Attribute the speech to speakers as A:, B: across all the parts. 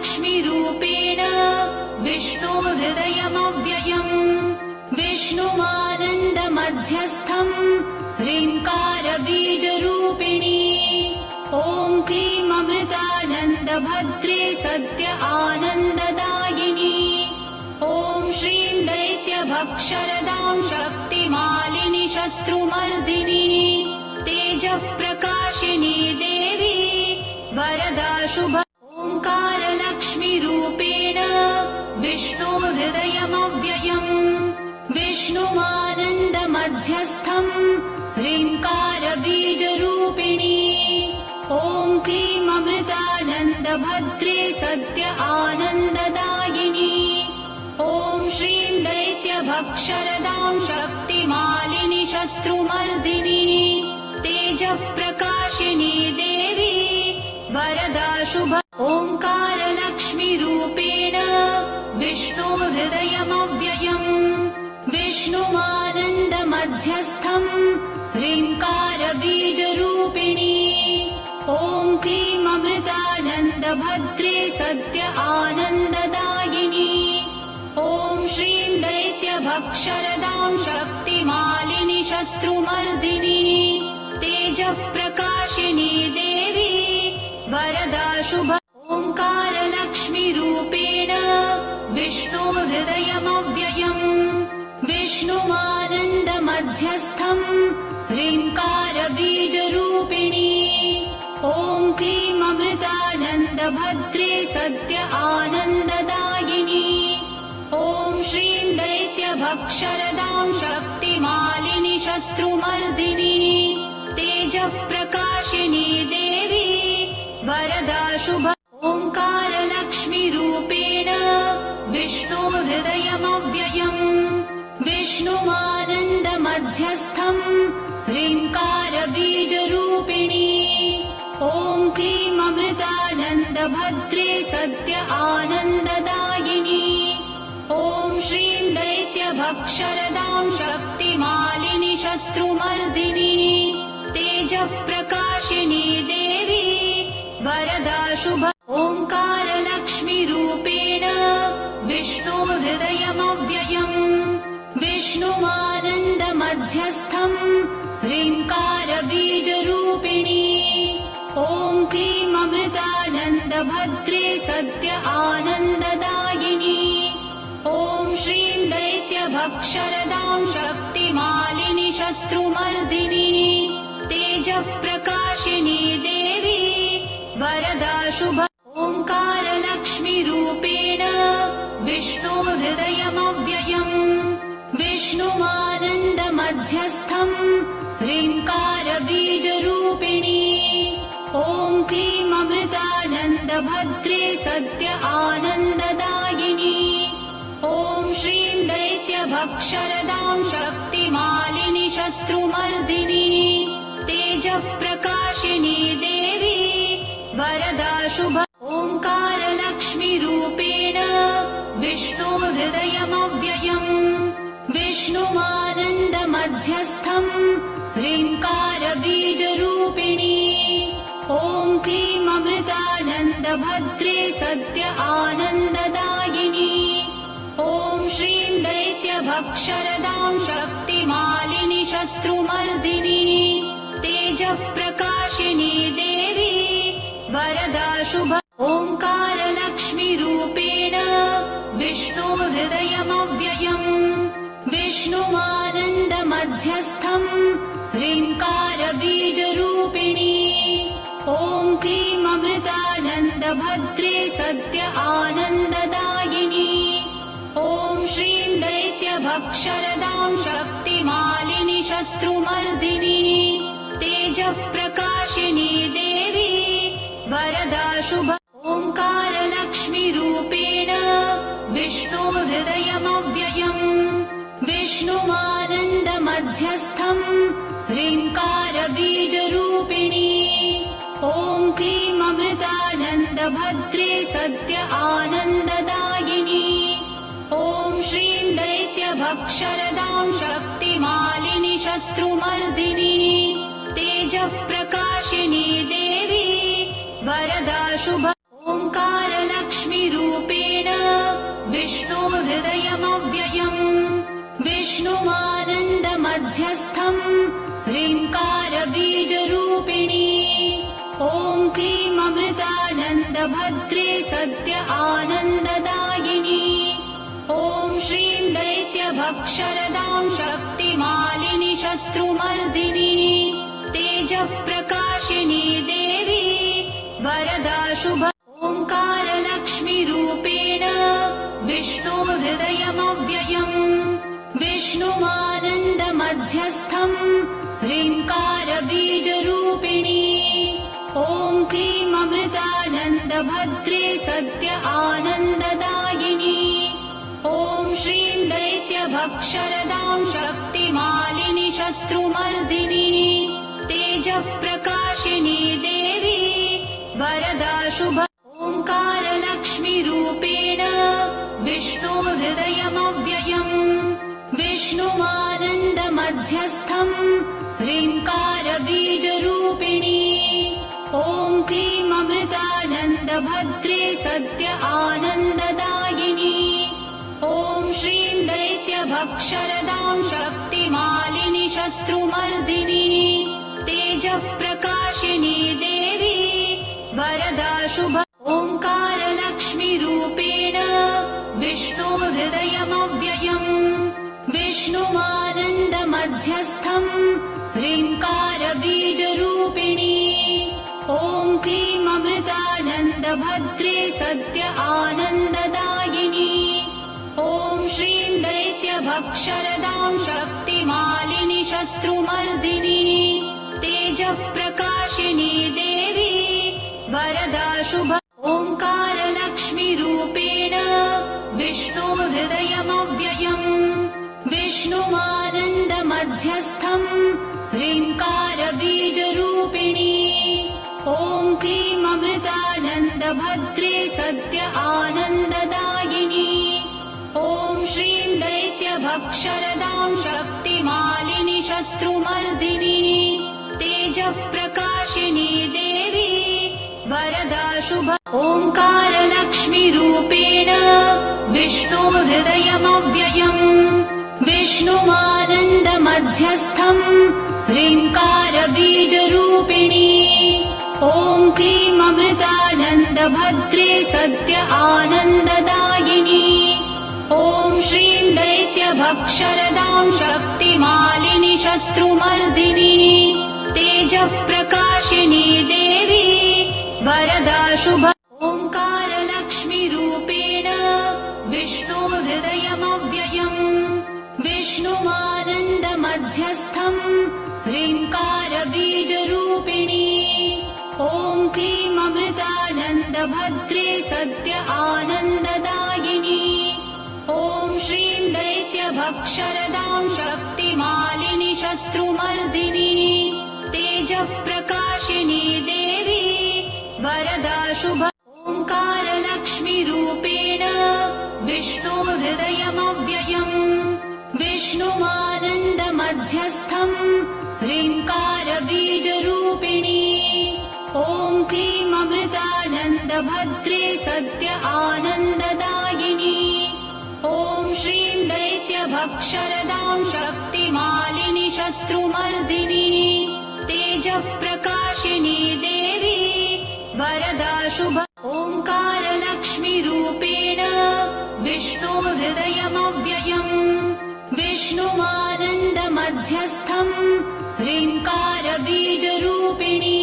A: ओङ्कारलक्ष्मीरूपेण विष्णोर्हृदयमव्ययम् विष्णुमानन्दमध्यस्थम् ह्रीङ्कारबीजरूपिणी ॐ क्लीममृतानन्दभद्रे सद्य आनन्ददायिनी ॐ श्रीं दैत्यभक्षरदां शक्तिमालिनि शत्रुमर्दिनी तेजःप्रकाशिनी देवी वरदा शुभ ओङ्कारलक्ष्मीरूपेण विष्णोर्हृदयमव्ययम् विष्णुमानन्दमध्यस्थम् ह्रीङ्कारबीजरूपिणी ॐ क्लीममृतानन्दभद्रे सद्य आनन्ददायिनी ॐ श्रीं दैत्यभक्षरदां शक्तिमालिनि शत्रुमर्दिनी तेजःप्रकाशिनी देवी वरदा शुभ ओङ्कारलक्ष्मीरूपेण विष्णोर्हृदयमव्ययम् विष्णुमानन्दमध्यस्थम् ह्रीङ्कारबीजरूपिणी ॐ क्लीममृतानन्दभद्रे सद्य आनन्ददायिनी ॐ श्रीं दैत्यभक्षरदां शक्तिमालिनि शत्रुमर्दिनी तेजःप्रकाशिनी देवी वरदा शुभ ओङ्कारलक्ष्मीरूपेण विष्णोर्हृदयमव्ययम् विष्णुमानन्दमध्यस्थम् ह्रीङ्कारबीजरूपिणी ॐ क्लीममृतानन्दभद्रे सद्य आनन्ददायिनी ॐ श्रीं दैत्यभक्षरदां शक्तिमालिनि शत्रुमर्दिनी तेजःप्रकाशिनी देवी वरदा शुभ ओङ्कारलक्ष्मीरूपेण विष्णोर्हृदयमव्ययम् विष्णुमानन्दमध्यस्थम् ह्रीङ्कारबीजरूपिणी ॐ क्लीममृतानन्दभद्रे सद्य आनन्ददायिनी ॐ श्रीं दैत्यभक्षरदां शक्तिमालिनि शत्रुमर्दिनी तेजःप्रकाशिनी देवी वरदा शुभ ओङ्कारलक्ष्मीरूपेण विष्णोर्हृदयमव्ययम् विष्णुमानन्दमध्यस्थम् ह्रीङ्कारबीजरूपिणी ॐ क्लीममृतानन्दभद्रे सद्य आनन्ददायिनी ॐ श्रीं दैत्यभक्षरदां शक्तिमालिनि शत्रुमर्दिनी तेजःप्रकाशिनी देवी वरदा शुभ ओङ्कारलक्ष्मीरूपेण विष्णोर्हृदयमव्ययम् विष्णुमानन्दमध्यस्थम् ह्रीङ्कारबीजरूपिणी ॐ क्लीममृतानन्दभद्रे सद्य आनन्ददायिनी ॐ श्रीं दैत्यभक्षरदां शक्तिमालिनि शत्रुमर्दिनी तेजःप्रकाशिनी देवी वरदा शुभ ओङ्कारलक्ष्मीरूपेण विष्णोर्हृदयमव्ययम् विष्णुमानन्दमध्यस्थम् ह्रीङ्कारबीजरूपिणी ॐ क्लीममृतानन्दभद्रे सद्य आनन्ददायिनी ॐ श्रीं दैत्यभक्षरदां शक्तिमालिनि शत्रुमर्दिनी तेजःप्रकाशिनी देवी वरदा शुभ ओङ्कारलक्ष्मीरूपेण विष्णोर्हृदयमव्ययम् विष्णुमानन्दमध्यस्थम् ह्रीङ्कारबीजरूपिणी ॐ क्लीममृतानन्दभद्रे सद्य आनन्ददायिनी ॐ श्रीं दैत्यभक्षरदां शक्तिमालिनि शत्रुमर्दिनी तेजःप्रकाशिनी देवी वरदा शुभ ओङ्कारलक्ष्मीरूपेण विष्णोर्हृदयमव्ययम् विष्णुमानन्दमध्यस्थम् ह्रीङ्कारबीजरूपिणी ॐ क्लीममृतानन्दभद्रे सद्य आनन्ददायिनी ॐ श्रीं दैत्यभक्षरदां शक्तिमालिनि शत्रुमर्दिनी तेजःप्रकाशिनी देवी वरदा शुभ ओङ्कारलक्ष्मी ओङ्कारलक्ष्मीरूपेण विष्णोहृदयमव्ययम् विष्णुमानन्दमध्यस्थम् ह्रीङ्कारबीजरूपिणी ॐ क्लीं अमृतानन्दभद्रे सद्य आनन्ददायिनी ॐ श्रीं दैत्यभक्षरदां शक्तिमालिनि शत्रुमर्दिनी तेजःप्रकाशिनी देवी वरदा शुभ ओङ्कारलक्ष्मीरूपेण विष्णोहृदयमव्ययम् विष्णुमानन्दमध्यस्थम् ह्रीङ्कारबीजरूपिणी ॐ क्लीं अमृतानन्दभद्रे सद्य आनन्ददायिनी ॐ श्रीं दैत्यभक्षरदां शक्तिमालिनि शत्रुमर्दिनी तेजःप्रकाशिनी देवी वरदा शुभ ओङ्कारलक्ष्मीरूपेण विष्णोहृदयमव्ययम् विष्णुमानन्दमध्यस्थम् ह्रीङ्कारबीजरूपिणी ॐ क्लीं अमृतानन्दभद्रे सद्य आनन्ददायिनी ॐ श्रीं दैत्यभक्षरदां शक्तिमालिनि शत्रुमर्दिनी तेजःप्रकाशिनी देवी वरदा शुभ ओङ्कारलक्ष्मीरूपेण विष्णोहृदयमव्ययम् विष्णुमानन्दमध्यस्थम् ह्रीङ्कारबीजरूपिणी ॐ क्लीं अमृतानन्दभद्रे सद्य आनन्ददायिनी ॐ श्रीं दैत्यभक्षरदां शक्तिमालिनि शत्रुमर्दिनी तेजःप्रकाशिनी देवी वरदा शुभ ओङ्कारलक्ष्मीरूपेण विष्णोहृदयमव्ययम् विष्णुमानन्दमध्यस्थम् ह्रीङ्कारबीजरूपिणी ॐ क्लीं अमृतानन्दभद्रे सद्य आनन्ददायिनी ॐ श्रीं दैत्यभक्षरदां शक्तिमालिनि शत्रुमर्दिनी तेजःप्रकाशिनी देवी वरदा शुभ ओङ्कारलक्ष्मीरूपेण विष्णोहृदयमव्ययम् विष्णुमानन्दमध्यस्थम् ह्रीङ्कारबीजरूपिणी ॐ क्लीं अमृतानन्दभद्रे सद्य आनन्ददायिनी ॐ श्रीं दैत्यभक्षरदां शक्तिमालिनि शत्रुमर्दिनी तेजःप्रकाशिनी देवी वरदा शुभ ओङ्कारलक्ष्मीरूपेण विष्णोहृदयमव्ययम् विष्णुमानन्दमध्यस्थम् ह्रीङ्कारबीजरूपिणी ॐ क्लीं अमृतानन्दभद्रे सद्य आनन्ददायिनी ॐ श्रीं दैत्यभक्षरदां शक्तिमालिनि शत्रुमर्दिनी तेजःप्रकाशिनी देवी वरदा शुभ ओङ्कारलक्ष्मीरूपेण विष्णोहृदयमव्ययम् विष्णुमानन्दमध्यस्थम् ह्रीङ्कारबीजरूपिणी ॐ क्लीं अमृतानन्दभद्रे सद्य आनन्ददायिनी ॐ श्रीं दैत्यभक्षरदां शक्तिमालिनि शत्रुमर्दिनी तेजःप्रकाशिनी देवी वरदा शुभ ओङ्कारलक्ष्मीरूपेण विष्णोहृदयमव्ययम् विष्णुमानन्दमध्यस्थम् ह्रीङ्कारबीजरूपिणी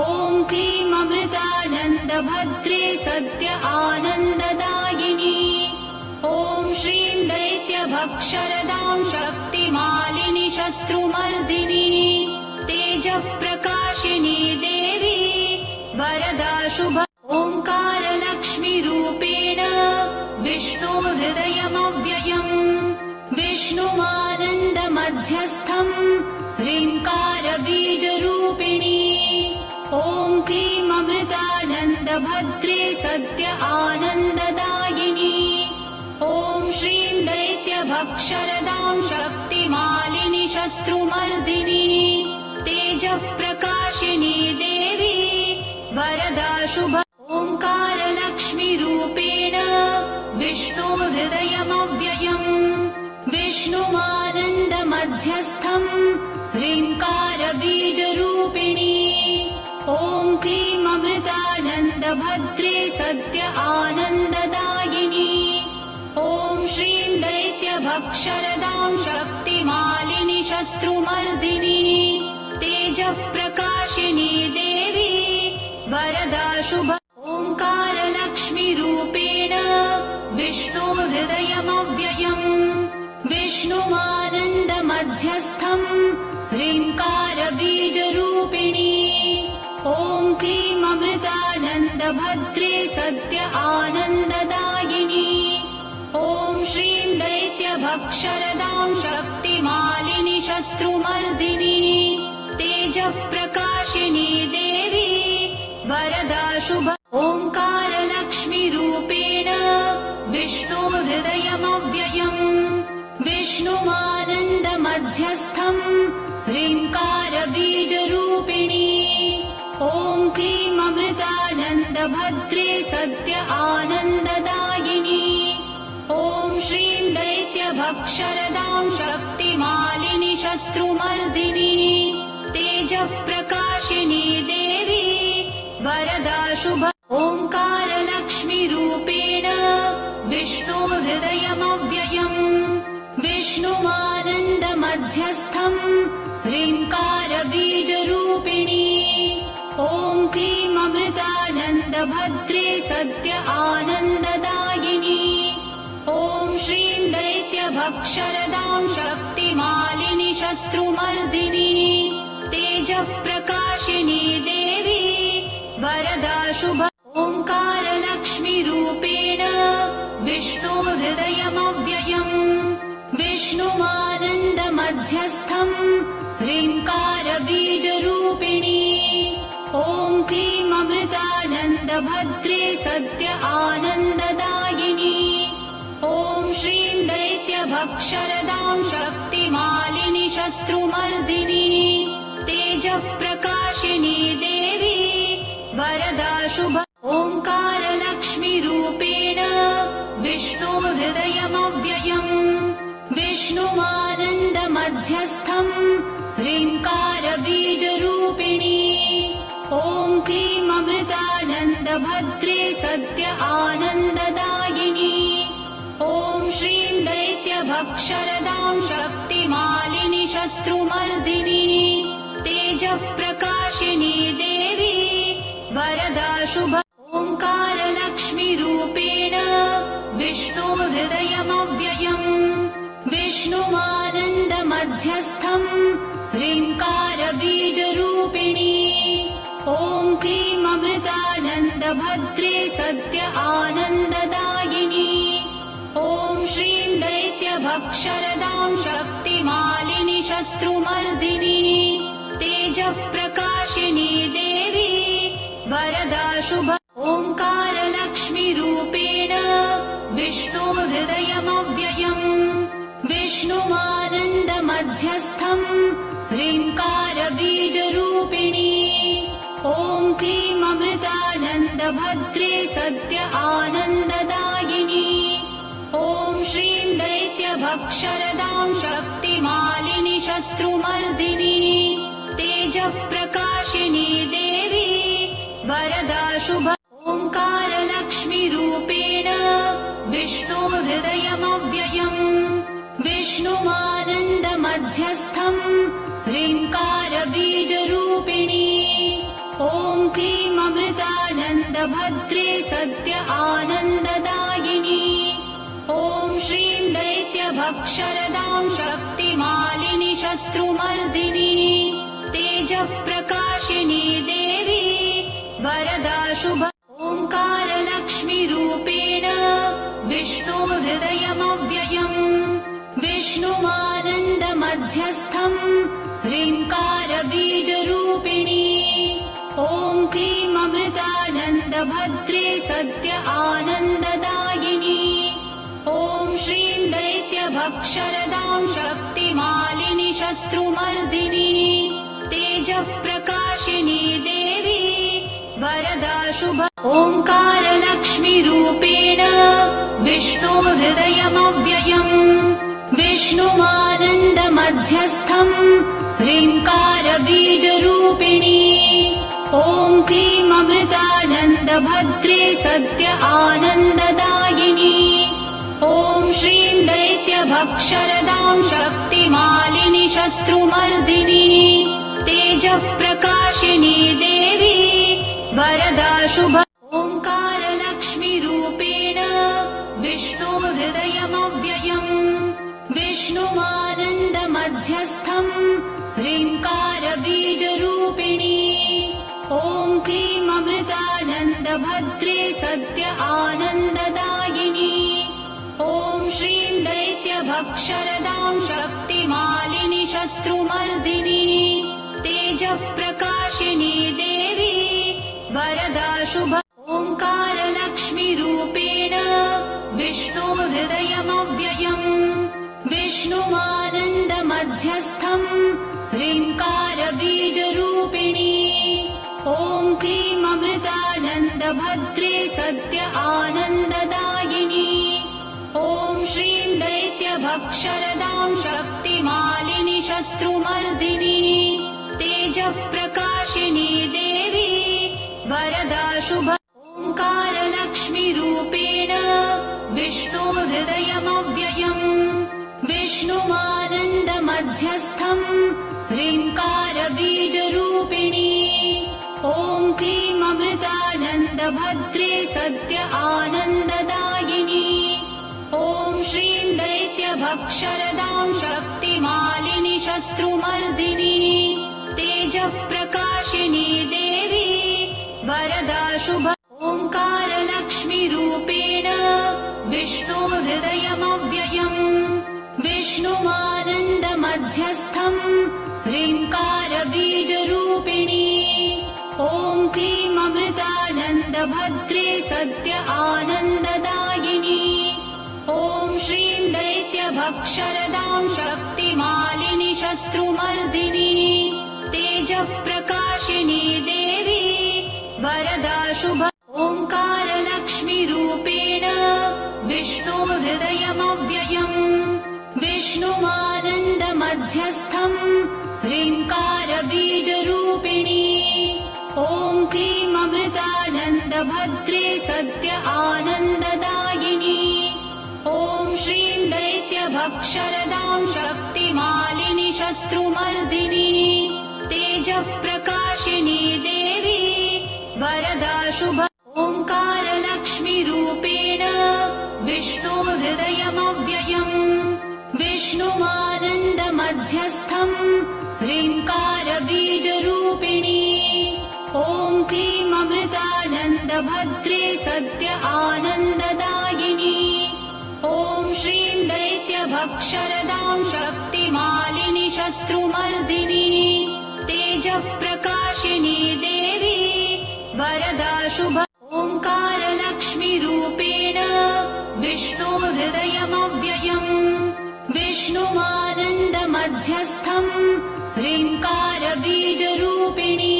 A: ॐ क्लीं अमृतानन्दभद्रे सद्य आनन्ददायिनी ॐ श्रीं दैत्यभक्षरदां शक्तिमालिनि शत्रुमर्दिनी तेजःप्रकाशिनी देवी वरदा शुभ ओङ्कारलक्ष्मीरूपेण विष्णोहृदयमव्ययम् विष्णुमानन्दमध्यस्थम् ह्रीङ्कारबीजरूपिणी ॐ क्लीं अमृतानन्दभद्रे सद्य आनन्ददायिनी ॐ श्रीं दैत्यभक्षरदां शक्तिमालिनि शत्रुमर्दिनी तेजःप्रकाशिनी देवी वरदा शुभ ओङ्कारलक्ष्मीरूपेण विष्णुमानन्दमध्यस्थम् ह्रीङ्कारबीजरूपिणी ॐ क्लीं अमृतानन्दभद्रे सत्य आनन्ददायिनी ॐ श्रीं दैत्यभक्षरदां शक्तिमालिनि शत्रुमर्दिनी तेजःप्रकाशिनी देवी वरदा शुभ ओङ्कारलक्ष्मीरूपेण विष्णोर्हृदयमव्ययम् विष्णुमानन्दमध्यस्थम् ह्रीङ्कारबीजरूपिणी ॐ क्लीं अमृतानन्दभद्रे सत्य आनन्ददायिनी ॐ श्रीं दैत्यभक्षरदां शक्तिमालिनि शत्रुमर्दिनी तेजःप्रकाशिनी देवी वरदा शुभ ओङ्कारलक्ष्मीरूपेण विष्णोर्हृदयमव्ययम् विष्णुमानन्दमध्यस्थम् ह्रीङ्कारबीजरूपिणी ॐ क्लीं अमृतानन्दभद्रे सत्य आनन्ददायिनी ॐ श्रीं दैत्यभक्षरदां शक्तिमालिनि शत्रुमर्दिनी तेजःप्रकाशिनी देवी वरदा शुभ ओङ्कारलक्ष्मीरूपेण विष्णोर्हृदयमव्ययम् विष्णुमानन्दमध्यस्थम् ह्रीङ्कारबीजरूपिणी ॐ क्लीं अमृतानन्दभद्रे सत्य आनन्ददायिनी ॐ श्रीं दैत्यभक्षरदां शक्तिमालिनि शत्रुमर्दिनी तेजःप्रकाशिनी देवी वरदा शुभ ओङ्कारलक्ष्मीरूपेण विष्णोर्हृदयमव्ययम् विष्णुमानन्दमध्यस्थम् ह्रीङ्कारबीजरूपिणी ॐ क्लीं अमृतानन्दभद्रे सत्य आनन्ददायिनी ॐ श्रीं दैत्यभक्षरदां शक्तिमालिनि शत्रुमर्दिनी तेजःप्रकाशिनी देवी वरदा शुभ ओङ्कारलक्ष्मीरूपेण विष्णोर्हृदयमव्ययम् विष्णुमानन्दमध्यस्थम् ह्रीङ्कारबीजरूपिणी ॐ क्लीं अमृतानन्दभद्रे सत्य आनन्ददायिनी ॐ श्रीं दैत्यभक्षरदां शक्तिमालिनि शत्रुमर्दिनी तेजःप्रकाशिनी देवी वरदा शुभ ओङ्कारलक्ष्मीरूपेण विष्णोर्हृदयमव्ययम् विष्णुमानन्दमध्यस्थम् ह्रीङ्कारबीजरूपिणी ॐ क्लीं अमृतानन्दभद्रे सत्य आनन्ददायिनी ॐ श्रीं दैत्यभक्षरदां शक्तिमालिनि शत्रुमर्दिनी तेजःप्रकाशिनी देवी वरदा शुभ ओङ्कारलक्ष्मीरूपेण विष्णोर्हृदयमव्ययम् विष्णुमानन्दमध्यस्थम् ह्रीङ्कारबीजरूपिणी ॐ क्लीं अमृतानन्दभद्रे सत्य आनन्ददायिनी ॐ श्रीं दैत्यभक्षरदां शक्तिमालिनि शत्रुमर्दिनी तेजःप्रकाशिनी देवी वरदा शुभ ओङ्कारलक्ष्मीरूपेण विष्णोर्हृदयमव्ययम् विष्णुमानन्दमध्यस्थम् ह्रीङ्कारबीजरूपिणी ॐ क्लीं अमृतानन्दभद्रे सत्य आनन्ददायिनी ॐ श्रीं दैत्यभक्षरदां शक्तिमालिनि शत्रुमर्दिनी तेजःप्रकाशिनी देवी वरदा शुभ ओङ्कारलक्ष्मीरूपेण विष्णोर्हृदयमव्ययम् विष्णुमानन्दमध्यस्थम् ह्रीङ्कारबीजरूपिणी ॐ क्लीं अमृतानन्दभद्रे सत्य आनन्ददायिनी ॐ श्रीं दैत्यभक्षरदां शक्तिमालिनि शत्रुमर्दिनी तेजःप्रकाशिनी देवी वरदा शुभ ओङ्कारलक्ष्मीरूपेण विष्णोर्हृदयमव्ययम् विष्णुमानन्दमध्यस्थम् ह्रीङ्कारबीजरूपिणी ॐ क्लीं अमृतानन्दभद्रे सत्य आनन्ददायिनी ॐ श्रीं दैत्यभक्षरदां शक्तिमालिनि शत्रुमर्दिनी तेजःप्रकाशिनी देवी वरदा शुभ ओङ्कारलक्ष्मीरूपेण विष्णोर्हृदयमव्ययम् विष्णुमानन्दमध्यस्थम् ह्रीङ्कारबीजरूपिणी ॐ क्लीं अमृतानन्दभद्रे सत्य आनन्ददायिनी ॐ श्रीं दैत्यभक्षरदां शक्तिमालिनि शत्रुमर्दिनी तेजःप्रकाशिनी देवी वरदा शुभ ओङ्कारलक्ष्मीरूपेण विष्णोर्हृदयमव्ययम् विष्णुमानन्दमध्यस्थम् ह्रीङ्कारबीजरूपिणी ॐ क्लीं अमृतानन्दभद्रे सत्य आनन्ददायिनी ॐ श्रीं दैत्यभक्षरदां शक्तिमालिनि शत्रुमर्दिनी तेजःप्रकाशिनी देवी वरदा शुभ ओङ्कारलक्ष्मीरूपेण विष्णोर्हृदयमव्ययम् विष्णुमानन्दमध्यस्थम् ह्रीङ्कारबीजरूपिणी ॐ क्लीं अमृतानन्दभद्रे सत्य आनन्ददायिनी ॐ श्रीं दैत्यभक्षरदां शक्तिमालिनि शत्रुमर्दिनी तेजःप्रकाशिनी देवी वरदा शुभ ओङ्कारलक्ष्मीरूपेण विष्णोर्हृदयमव्ययम् विष्णुमानन्दमध्यस्थम् ह्रीङ्कारबीजरूपिणी ॐ क्लीं अमृतानन्दभद्रे सत्य आनन्ददायिनी ॐ श्रीं दैत्यभक्षरदां शक्तिमालिनि शत्रुमर्दिनी तेजःप्रकाशिनी देवी वरदा शुभ ओङ्कारलक्ष्मीरूपेण विष्णोर्हृदयमव्ययम् विष्णुमानन्दमध्यस्थम् ह्रीङ्कारबीजरूपिणी ॐ क्लीं अमृतानन्दभद्रे सत्य आनन्ददायिनी ॐ श्रीं दैत्यभक्षरदां शक्तिमालिनि शत्रुमर्दिनी तेजःप्रकाशिनी देवी वरदा शुभ ओङ्कारलक्ष्मीरूपेण विष्णोर्हृदयमव्ययम् विष्णुमानन्दमध्यस्थम् ह्रीङ्कारबीजरूपिणी ॐ क्लीं अमृतानन्दभद्रे सत्य आनन्ददायिनी ॐ श्रीं दैत्यभक्षरदां शक्तिमालिनि शत्रुमर्दिनी तेजःप्रकाशिनी देवी वरदा शुभ ओङ्कारलक्ष्मीरूपेण विष्णोर्हृदयमव्ययम् विष्णुमानन्दमध्यस्थम् ह्रीङ्कारबीजरूपिणी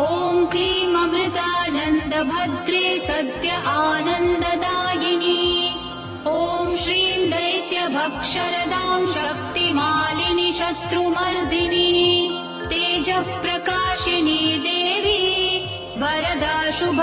A: ॐ क्लीं अमृतानन्दभद्रे सत्य आनन्ददायिनी ॐ श्रीं दैत्यभक्षरदां शक्तिमालिनि शत्रुमर्दिनी तेजःप्रकाशिनी देवी वरदा शुभ